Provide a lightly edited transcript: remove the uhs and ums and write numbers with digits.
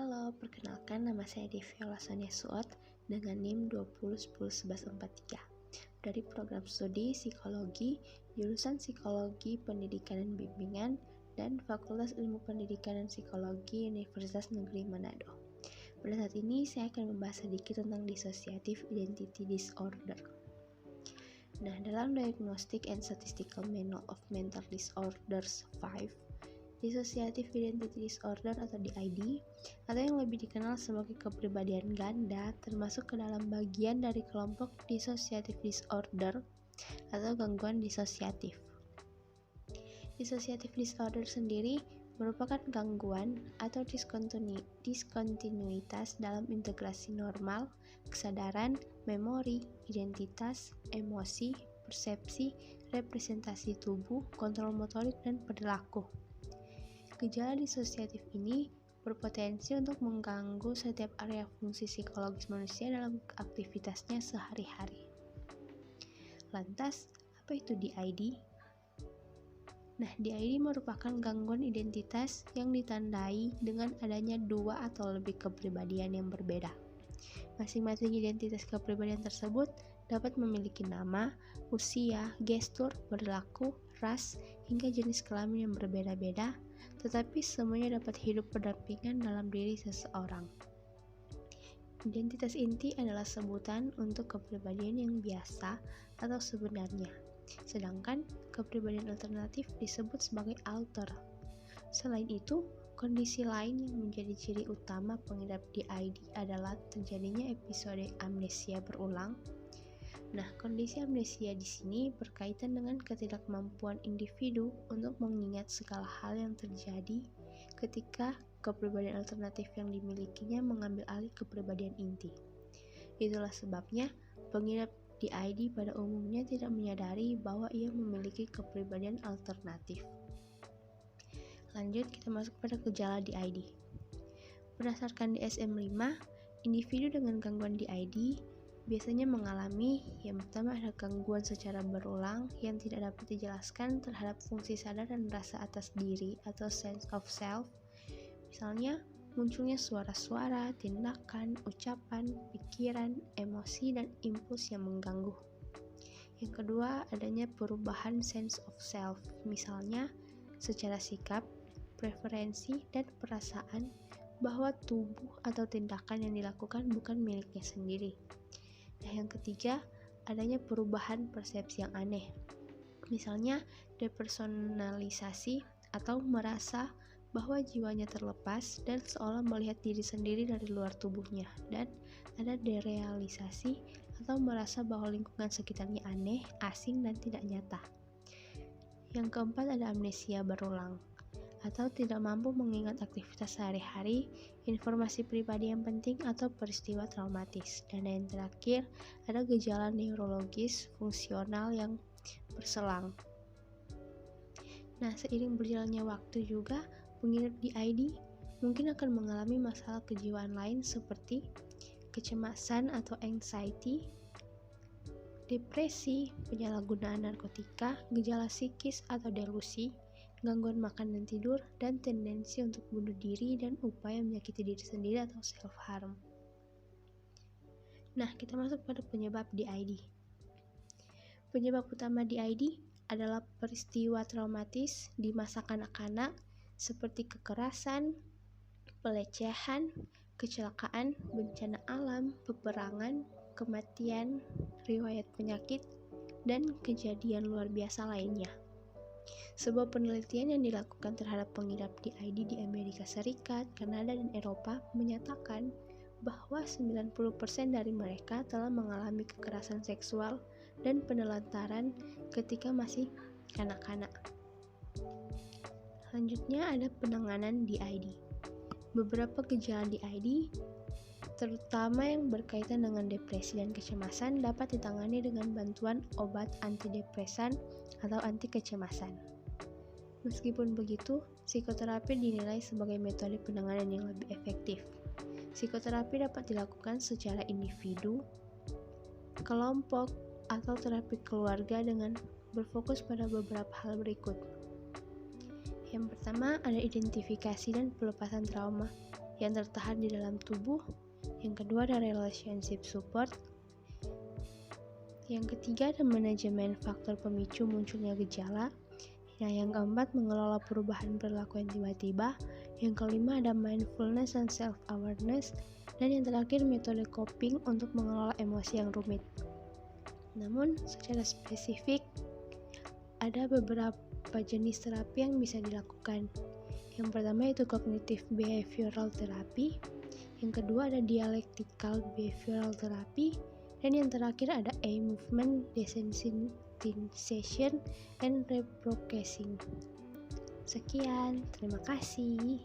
Halo, perkenalkan nama saya Deviola Sonia Suot dengan NIM 20101143 dari program studi Psikologi, jurusan Psikologi Pendidikan dan Bimbingan, dan Fakultas Ilmu Pendidikan dan Psikologi Universitas Negeri Manado. Pada saat ini saya akan membahas sedikit tentang dissociative identity disorder. Nah, dalam Diagnostic and Statistical Manual of Mental Disorders 5, Dissociative Identity Disorder atau DID, atau yang lebih dikenal sebagai kepribadian ganda, termasuk ke dalam bagian dari kelompok dissociative disorder atau gangguan disosiatif. Dissociative disorder sendiri merupakan gangguan atau diskontinuitas dalam integrasi normal, kesadaran, memori, identitas, emosi, persepsi, representasi tubuh, kontrol motorik, dan perilaku. Gejala disosiatif ini berpotensi untuk mengganggu setiap area fungsi psikologis manusia dalam aktivitasnya sehari-hari. Lantas, apa itu DID? Nah, DID merupakan gangguan identitas yang ditandai dengan adanya dua atau lebih kepribadian yang berbeda. Masing-masing identitas kepribadian tersebut dapat memiliki nama, usia, gestur, perilaku, ras, hingga jenis kelamin yang berbeda-beda, tetapi semuanya dapat hidup berdampingan dalam diri seseorang. Identitas inti adalah sebutan untuk kepribadian yang biasa atau sebenarnya, sedangkan kepribadian alternatif disebut sebagai alter. Selain itu, kondisi lain yang menjadi ciri utama pengidap DID adalah terjadinya episode amnesia berulang. Nah, kondisi amnesia di sini berkaitan dengan ketidakmampuan individu untuk mengingat segala hal yang terjadi ketika kepribadian alternatif yang dimilikinya mengambil alih kepribadian inti. Itulah sebabnya pengidap DID pada umumnya tidak menyadari bahwa ia memiliki kepribadian alternatif. Lanjut, kita masuk pada gejala DID. Berdasarkan DSM-5, individu dengan gangguan DID biasanya mengalami yang pertama ada gangguan secara berulang yang tidak dapat dijelaskan terhadap fungsi sadar dan rasa atas diri atau sense of self. Misalnya, munculnya suara-suara, tindakan, ucapan, pikiran, emosi, dan impuls yang mengganggu. Yang kedua, adanya perubahan sense of self, misalnya secara sikap, preferensi, dan perasaan bahwa tubuh atau tindakan yang dilakukan bukan miliknya sendiri. Nah, yang ketiga, adanya perubahan persepsi yang aneh. Misalnya, depersonalisasi atau merasa bahwa jiwanya terlepas dan seolah melihat diri sendiri dari luar tubuhnya, dan ada derealisasi atau merasa bahwa lingkungan sekitarnya aneh, asing, dan tidak nyata. Yang keempat, ada amnesia berulang atau tidak mampu mengingat aktivitas sehari-hari, informasi pribadi yang penting, atau peristiwa traumatis. Dan yang terakhir, ada gejala neurologis fungsional yang berselang. Nah, seiring berjalannya waktu juga, pengidap DID mungkin akan mengalami masalah kejiwaan lain seperti kecemasan atau anxiety, depresi, penyalahgunaan narkotika, gejala psikis atau delusi, gangguan makan dan tidur, dan tendensi untuk bunuh diri dan upaya menyakiti diri sendiri atau self-harm. Nah, kita masuk pada penyebab DID. Penyebab utama DID adalah peristiwa traumatis di masa kanak-kanak seperti kekerasan, pelecehan, kecelakaan, bencana alam, peperangan, kematian, riwayat penyakit, dan kejadian luar biasa lainnya. Sebuah penelitian yang dilakukan terhadap pengidap DID di Amerika Serikat, Kanada, dan Eropa menyatakan bahwa 90% dari mereka telah mengalami kekerasan seksual dan penelantaran ketika masih kanak-kanak. Selanjutnya ada penanganan DID. Beberapa gejala DID, terutama yang berkaitan dengan depresi dan kecemasan, dapat ditangani dengan bantuan obat antidepresan atau anti kecemasan. Meskipun begitu, psikoterapi dinilai sebagai metode penanganan yang lebih efektif. Psikoterapi dapat dilakukan secara individu, kelompok, atau terapi keluarga dengan berfokus pada beberapa hal berikut. Yang pertama, ada identifikasi dan pelepasan trauma. yang tertahan di dalam tubuh. Yang kedua ada relationship support. Yang ketiga ada manajemen faktor pemicu munculnya gejala. Nah, yang keempat mengelola perubahan perilaku yang tiba-tiba. Yang kelima ada mindfulness dan self-awareness. Dan yang terakhir metode coping untuk mengelola emosi yang rumit. Namun, secara spesifik ada beberapa jenis terapi yang bisa dilakukan. Yang pertama itu cognitive behavioral therapy. Yang kedua ada dialectical behavioral therapy. Dan yang terakhir ada movement desensitization and reprocessing. Sekian, terima kasih.